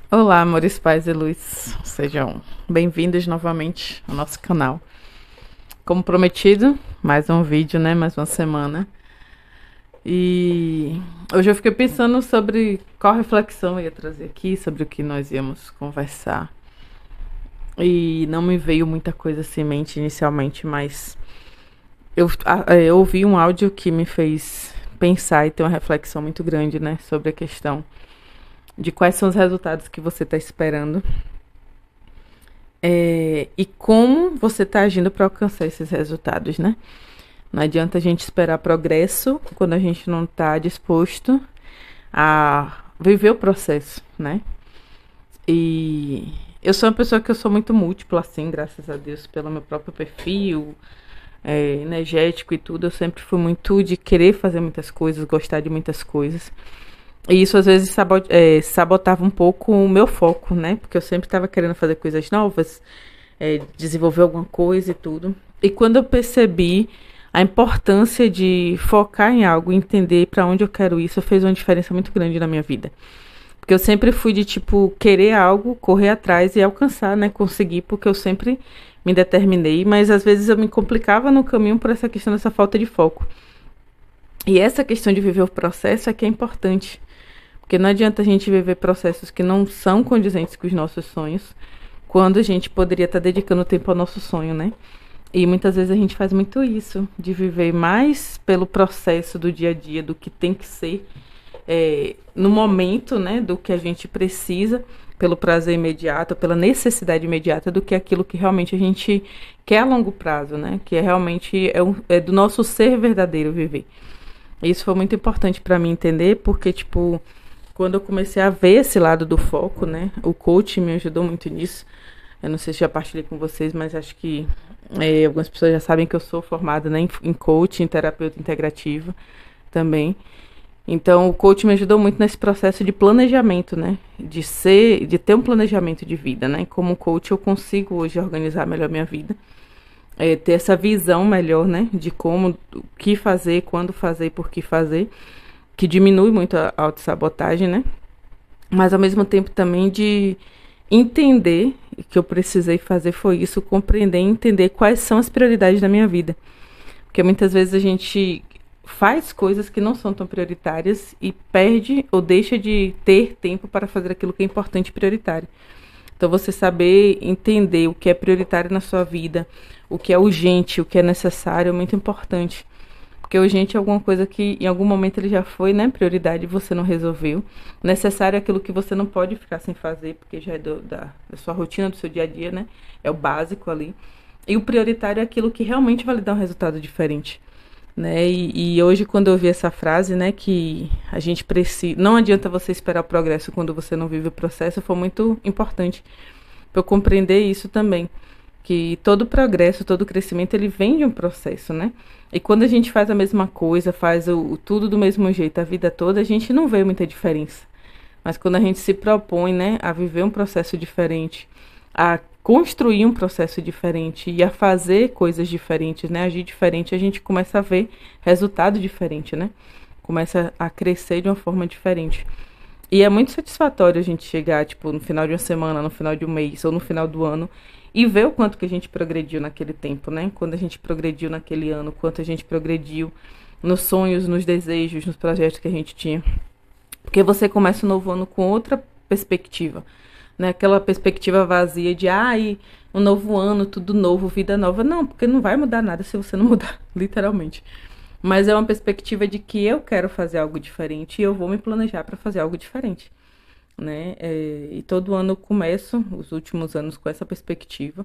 Olá, amores, paz e luz. Sejam bem-vindos novamente ao nosso canal. Como prometido, mais um vídeo, né? Mais uma semana. E hoje eu fiquei pensando sobre qual reflexão eu ia trazer aqui, sobre o que nós íamos conversar. E não me veio muita coisa assim em mente inicialmente, mas eu ouvi um áudio que me fez pensar e ter uma reflexão muito grande, né? Sobre a questão de quais são os resultados que você está esperando. E como você está agindo para alcançar esses resultados, né? Não adianta a gente esperar progresso quando a gente não está disposto a viver o processo, né? E eu sou uma pessoa que eu sou muito múltipla, assim, graças a Deus, pelo meu próprio perfil, energético e tudo. Eu sempre fui muito de querer fazer muitas coisas, gostar de muitas coisas. E isso às vezes sabotava um pouco o meu foco, né? Porque eu sempre estava querendo fazer coisas novas, desenvolver alguma coisa e tudo. E quando eu percebi a importância de focar em algo, entender para onde eu quero ir, isso fez uma diferença muito grande na minha vida. Porque eu sempre fui de, tipo, querer algo, correr atrás e alcançar, né? Conseguir, porque eu sempre me determinei, mas às vezes eu me complicava no caminho por essa questão dessa falta de foco. E essa questão de viver o processo é que é importante. Porque não adianta a gente viver processos que não são condizentes com os nossos sonhos, quando a gente poderia estar dedicando tempo ao nosso sonho, né? E muitas vezes a gente faz muito isso, de viver mais pelo processo do dia a dia, do que tem que ser no momento, né? Do que a gente precisa, pelo prazer imediato, pela necessidade imediata, do que aquilo que realmente a gente quer a longo prazo, né? Que é realmente é do nosso ser verdadeiro viver. Isso foi muito importante para mim entender, porque, tipo, quando eu comecei a ver esse lado do foco, né? O coach me ajudou muito nisso. Eu não sei se já partilhei com vocês, mas acho que algumas pessoas já sabem que eu sou formada, né, em coaching, em terapeuta integrativa também. Então, o coach me ajudou muito nesse processo de planejamento, né? De ter um planejamento de vida, né? Como coach, eu consigo hoje organizar melhor minha vida. Ter essa visão melhor, né? De como, o que fazer, quando fazer e por que fazer. Que diminui muito a autossabotagem, né? Mas ao mesmo tempo também de entender, o que eu precisei fazer foi isso, compreender e entender quais são as prioridades da minha vida. Porque muitas vezes a gente faz coisas que não são tão prioritárias e perde ou deixa de ter tempo para fazer aquilo que é importante e prioritário. Então, você saber entender o que é prioritário na sua vida, o que é urgente, o que é necessário, é muito importante. Porque urgente é alguma coisa que em algum momento ele já foi, né, prioridade e você não resolveu. Necessário é aquilo que você não pode ficar sem fazer, porque já é da sua rotina, do seu dia a dia, né? É o básico ali. E o prioritário é aquilo que realmente vai lhe dar um resultado diferente, né? E hoje, quando eu vi essa frase, né, que a gente precisa, não adianta você esperar o progresso quando você não vive o processo, foi muito importante para eu compreender isso também, que todo progresso, todo crescimento, ele vem de um processo, né? E quando a gente faz a mesma coisa, faz tudo do mesmo jeito a vida toda, a gente não vê muita diferença. Mas quando a gente se propõe, né, a viver um processo diferente, a construir um processo diferente e a fazer coisas diferentes, né, agir diferente, a gente começa a ver resultado diferente, né? Começa a crescer de uma forma diferente. E é muito satisfatório a gente chegar, tipo, no final de uma semana, no final de um mês ou no final do ano e ver o quanto que a gente progrediu naquele tempo, né? Quando a gente progrediu naquele ano, quanto a gente progrediu nos sonhos, nos desejos, nos projetos que a gente tinha. Porque você começa o novo ano com outra perspectiva, né? Aquela perspectiva vazia de, um novo ano, tudo novo, vida nova. Não, porque não vai mudar nada se você não mudar, literalmente. Mas é uma perspectiva de que eu quero fazer algo diferente e eu vou me planejar para fazer algo diferente, né? E todo ano eu começo, os últimos anos, com essa perspectiva,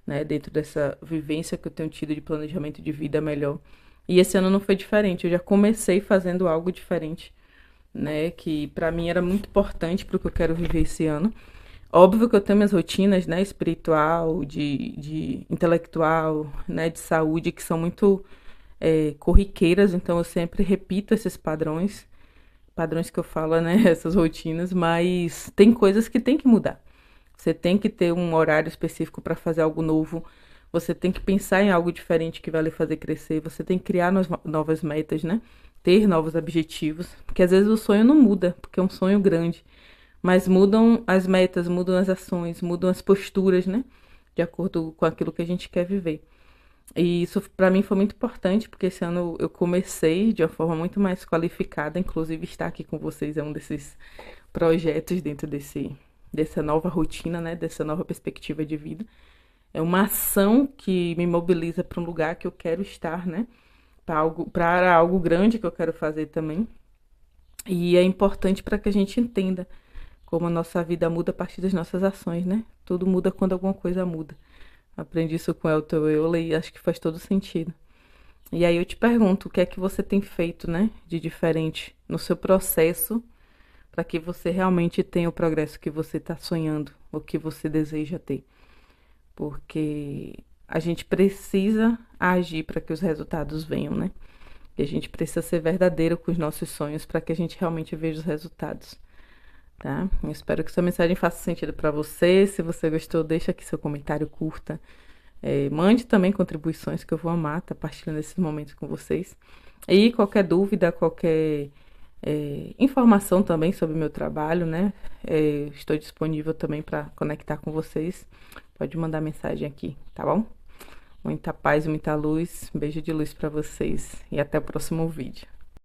né? Dentro dessa vivência que eu tenho tido de planejamento de vida melhor. E esse ano não foi diferente, eu já comecei fazendo algo diferente, né? Que para mim era muito importante para o que eu quero viver esse ano. Óbvio que eu tenho minhas rotinas, né? Espiritual, de intelectual, né? De saúde, que são muito corriqueiras, então eu sempre repito esses padrões que eu falo, né, essas rotinas, mas tem coisas que tem que mudar. Você tem que ter um horário específico para fazer algo novo, você tem que pensar em algo diferente que vai lhe fazer crescer, você tem que criar novas metas, né? Ter novos objetivos, porque às vezes o sonho não muda, porque é um sonho grande, mas mudam as metas, mudam as ações, mudam as posturas, né? De acordo com aquilo que a gente quer viver. E isso para mim foi muito importante, porque esse ano eu comecei de uma forma muito mais qualificada, inclusive estar aqui com vocês é um desses projetos dentro dessa nova rotina, né? Dessa nova perspectiva de vida. É uma ação que me mobiliza para um lugar que eu quero estar, né? Para algo grande que eu quero fazer também. E é importante para que a gente entenda como a nossa vida muda a partir das nossas ações, né? Tudo muda quando alguma coisa muda. Aprendi isso com Elton Euler e acho que faz todo sentido. E aí eu te pergunto, o que é que você tem feito, né, de diferente no seu processo para que você realmente tenha o progresso que você está sonhando, o que você deseja ter? Porque a gente precisa agir para que os resultados venham, né? E a gente precisa ser verdadeiro com os nossos sonhos para que a gente realmente veja os resultados, tá? Eu espero que sua mensagem faça sentido para você. Se você gostou, deixa aqui seu comentário, curta. Mande também contribuições que eu vou amar estar partilhando esses momentos com vocês. E qualquer dúvida, qualquer informação também sobre o meu trabalho, né? Estou disponível também para conectar com vocês. Pode mandar mensagem aqui, tá bom? Muita paz, muita luz. Beijo de luz para vocês e até o próximo vídeo.